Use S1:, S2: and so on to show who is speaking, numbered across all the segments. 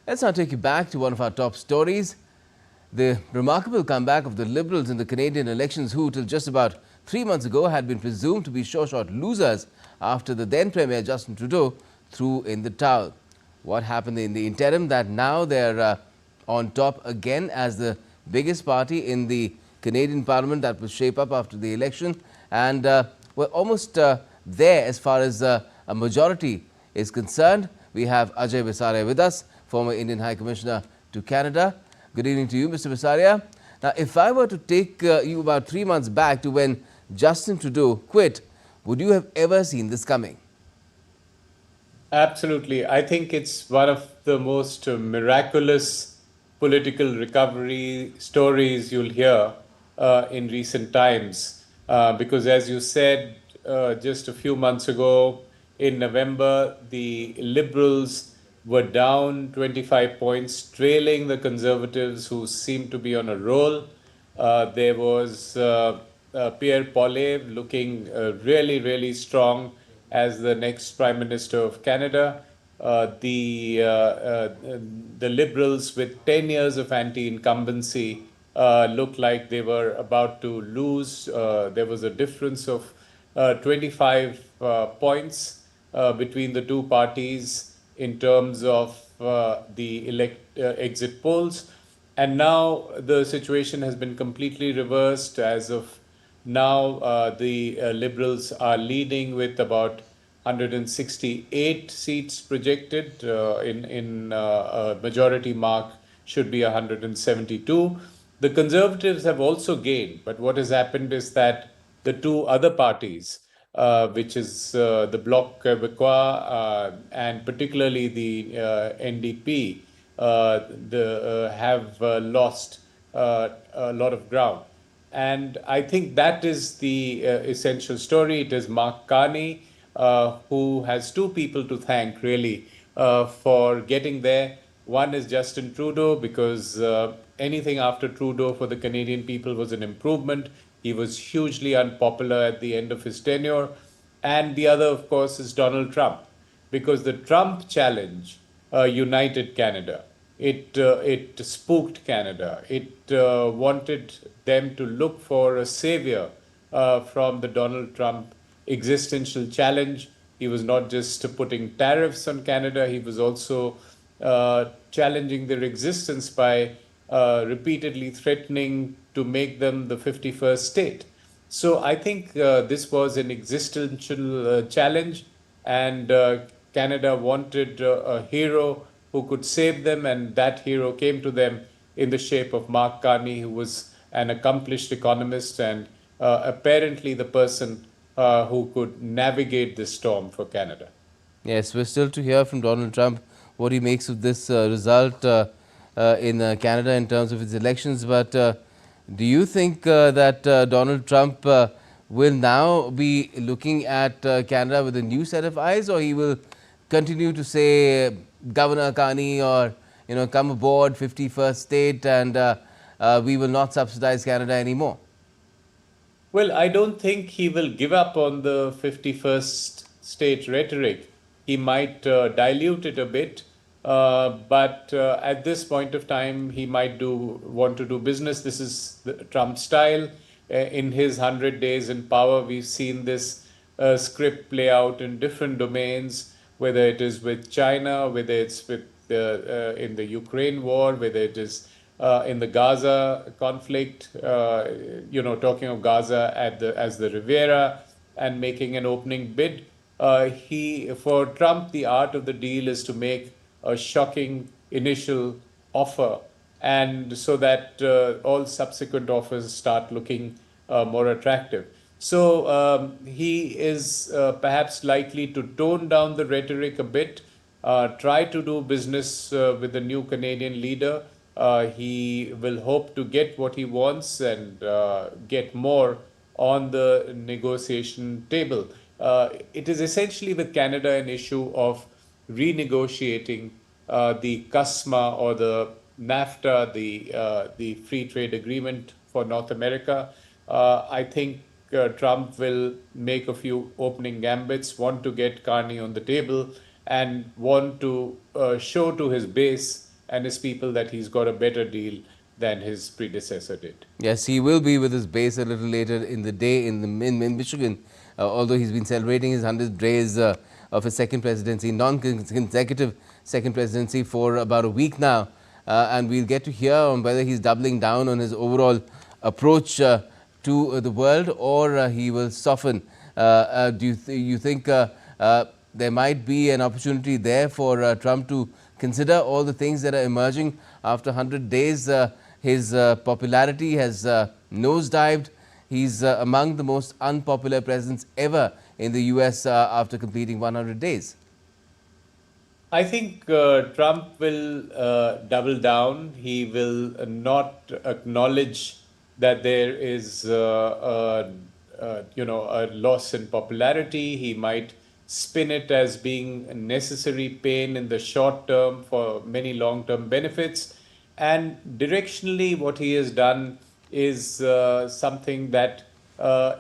S1: Let's now take you back to one of our top stories. The remarkable comeback of the Liberals in the Canadian elections, who till just about 3 months ago had been presumed to be sure-shot losers after the then Premier Justin Trudeau threw in the towel. What happened in the interim that now they're on top again as the biggest party in the Canadian Parliament that will shape up after the election, and we're almost there as far as a majority is concerned. We have Ajay Visaria with us, former Indian High Commissioner to Canada. Good evening to you, Mr. Visaria. Now, if I were to take you about 3 months back to when Justin Trudeau quit, would you have ever seen this coming?
S2: Absolutely. I think it's one of the most miraculous political recovery stories you'll hear in recent times. Because, as you said just a few months ago, in November, the Liberals were down 25 points, trailing the Conservatives, who seemed to be on a roll. There was Pierre Poilievre looking really, really strong as the next Prime Minister of Canada. The Liberals, with 10 years of anti-incumbency, looked like they were about to lose. There was a difference of 25 points between the two parties in terms of the exit polls. And now the situation has been completely reversed. As of now, the Liberals are leading with about 168 seats projected. In majority mark should be 172. The Conservatives have also gained, but what has happened is that the two other parties, which is the Bloc Québécois and particularly the NDP, have lost a lot of ground. And I think that is the essential story. It is Mark Carney who has two people to thank, really, for getting there. One is Justin Trudeau, because anything after Trudeau for the Canadian people was an improvement. He was hugely unpopular at the end of his tenure. And the other, of course, is Donald Trump, because the Trump challenge united Canada. It spooked Canada. It wanted them to look for a savior from the Donald Trump existential challenge. He was not just putting tariffs on Canada, he was also challenging their existence by repeatedly threatening to make them the 51st state. So I think this was an existential challenge, and Canada wanted a hero who could save them, and that hero came to them in the shape of Mark Carney, who was an accomplished economist and apparently the person who could navigate this storm for Canada.
S1: Yes, we're still to hear from Donald Trump what he makes of this result in Canada in terms of its elections. But do you think that Donald Trump will now be looking at Canada with a new set of eyes, or he will continue to say Governor Carney, or come aboard 51st state, and we will not subsidize Canada anymore?
S2: Well, I don't think he will give up on the 51st state rhetoric. He might dilute it a bit, but at this point of time, he might want to do business. This is the Trump style. In his 100 days in power, we've seen this script play out in different domains, whether it is with China, whether it's with in the Ukraine war, whether it is in the Gaza conflict, talking of Gaza as the Riviera and making an opening bid. For Trump, the art of the deal is to make a shocking initial offer, and so that all subsequent offers start looking more attractive. So he is perhaps likely to tone down the rhetoric a bit, try to do business with the new Canadian leader. He will hope to get what he wants and get more on the negotiation table. It is essentially with Canada an issue of renegotiating the CUSMA or the NAFTA, the free trade agreement for North America. I think Trump will make a few opening gambits, want to get Carney on the table, and want to show to his base and his people that he's got a better deal than his predecessor did.
S1: Yes, he will be with his base a little later in the day in Michigan, although he's been celebrating his 100th days of his second presidency, non-consecutive second presidency for about a week now. And we'll get to hear on whether he's doubling down on his overall approach to the world, or he will soften. Do you think there might be an opportunity there for Trump to consider all the things that are emerging after 100 days? His popularity has nosedived. He's among the most unpopular presidents ever in the US after completing 100 days.
S2: I think Trump will double down. He will not acknowledge that there is a loss in popularity. He might spin it as being a necessary pain in the short term for many long-term benefits. And directionally, what he has done is something that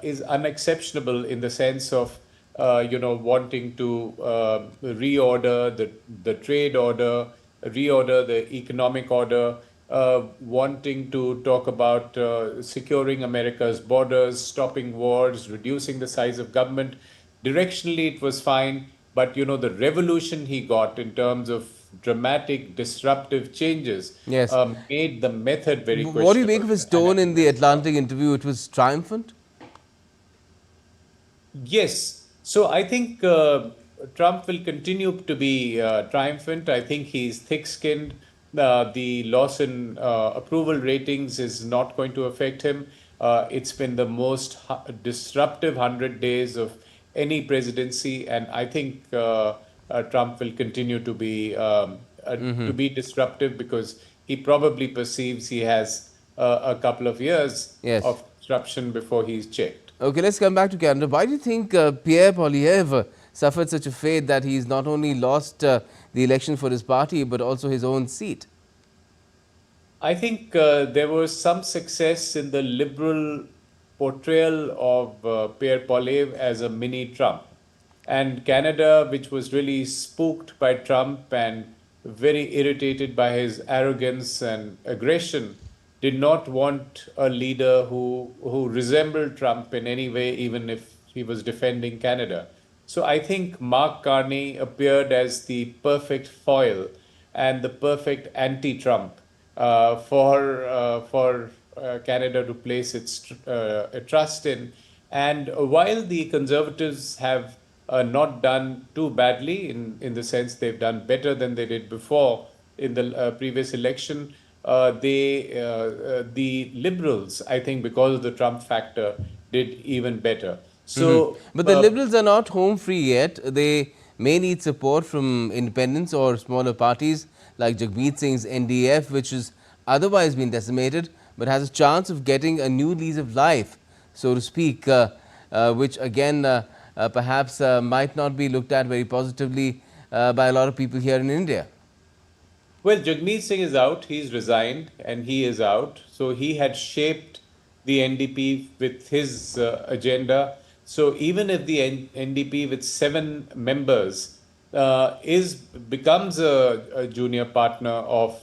S2: is unexceptionable in the sense of wanting to reorder the trade order, reorder the economic order, wanting to talk about securing America's borders, stopping wars, reducing the size of government. Directionally, it was fine, but the revolution he got in terms of dramatic, disruptive changes
S1: Yes.
S2: made the method very questionable.
S1: What do you make of his tone in the Atlantic interview? It was triumphant?
S2: Yes. So I think Trump will continue to be triumphant. I think he's thick-skinned. The loss in approval ratings is not going to affect him. It's been the most disruptive 100 days of any presidency, and I think Trump will continue to be disruptive because he probably perceives he has a couple of years
S1: Yes.
S2: of disruption before he's checked.
S1: Okay, let's come back to Canada. Why do you think Pierre Poilievre suffered such a fate that he's not only lost the election for his party but also his own seat?
S2: I think there was some success in the liberal portrayal of Pierre Poilievre as a mini Trump. And Canada, which was really spooked by Trump and very irritated by his arrogance and aggression, did not want a leader who resembled Trump in any way, even if he was defending Canada. So I think Mark Carney appeared as the perfect foil and the perfect anti-Trump for Canada to place its trust in. And while the Conservatives have not done too badly, in the sense they've done better than they did before in the previous election, the Liberals, I think, because of the Trump factor, did even better. So,
S1: But the Liberals are not home free yet. They may need support from independents or smaller parties like Jagmeet Singh's NDF, which has otherwise been decimated, but has a chance of getting a new lease of life, so to speak, which again perhaps might not be looked at very positively by a lot of people here in India.
S2: well, Jagmeet Singh is out. He's resigned and he is out. So he had shaped the NDP with his agenda. So even if the NDP with 7 members becomes a junior partner of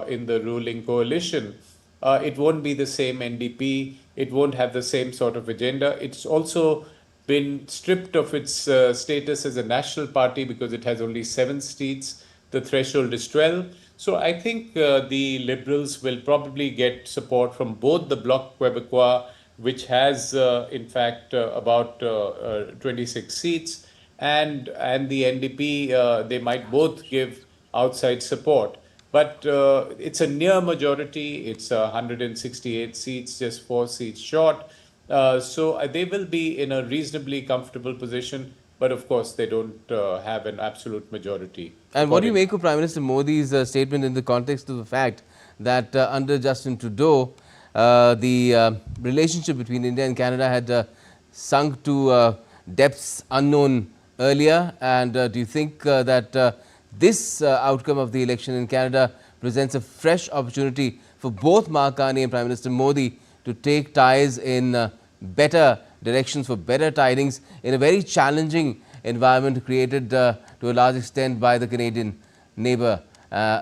S2: in the ruling coalition, it won't be the same NDP. It won't have the same sort of agenda. It's also been stripped of its status as a national party because it has only 7 seats. The threshold is 12. So I think the Liberals will probably get support from both the Bloc Québécois, which has in fact about 26 seats, and the NDP. They might both give outside support. But it's a near majority. It's 168 seats, just 4 seats short. So they will be in a reasonably comfortable position. But of course, they don't have an absolute majority.
S1: And what do you make of Prime Minister Modi's statement in the context of the fact that under Justin Trudeau, the relationship between India and Canada had sunk to depths unknown earlier? And do you think that this outcome of the election in Canada presents a fresh opportunity for both Mark Carney and Prime Minister Modi to take ties in better directions, for better tidings in a very challenging environment created to a large extent by the Canadian neighbour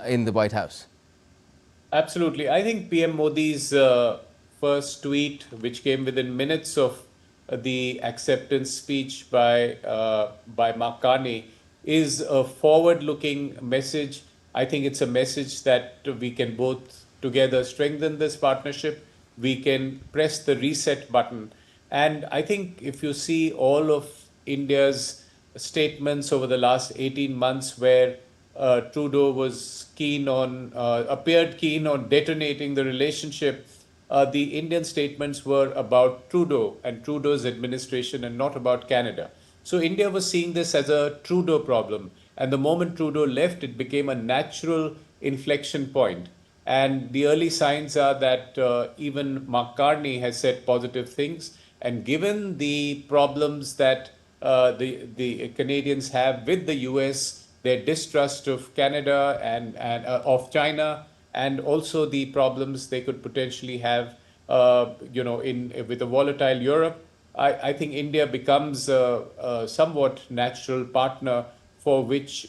S1: in the White House?
S2: Absolutely. I think PM Modi's first tweet, which came within minutes of the acceptance speech by Mark Carney, is a forward-looking message. I think it's a message that we can both together strengthen this partnership. We can press the reset button. And I think if you see all of India's statements over the last 18 months where Trudeau was appeared keen on detonating the relationship. The Indian statements were about Trudeau and Trudeau's administration and not about Canada. So India was seeing this as a Trudeau problem. And the moment Trudeau left, it became a natural inflection point. And the early signs are that even Mark Carney has said positive things. And given the problems that the Canadians have with the US, their distrust of Canada and of China, and also the problems they could potentially have, with a volatile Europe, I think India becomes a somewhat natural partner for which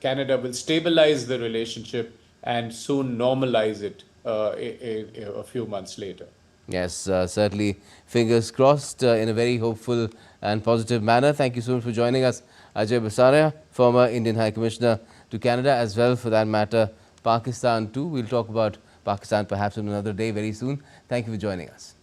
S2: Canada will stabilize the relationship and soon normalize it a few months later.
S1: Yes, certainly. Fingers crossed in a very hopeful and positive manner. Thank you so much for joining us, Ajay Basaria, former Indian High Commissioner to Canada, as well for that matter, Pakistan too. We'll talk about Pakistan perhaps on another day very soon. Thank you for joining us.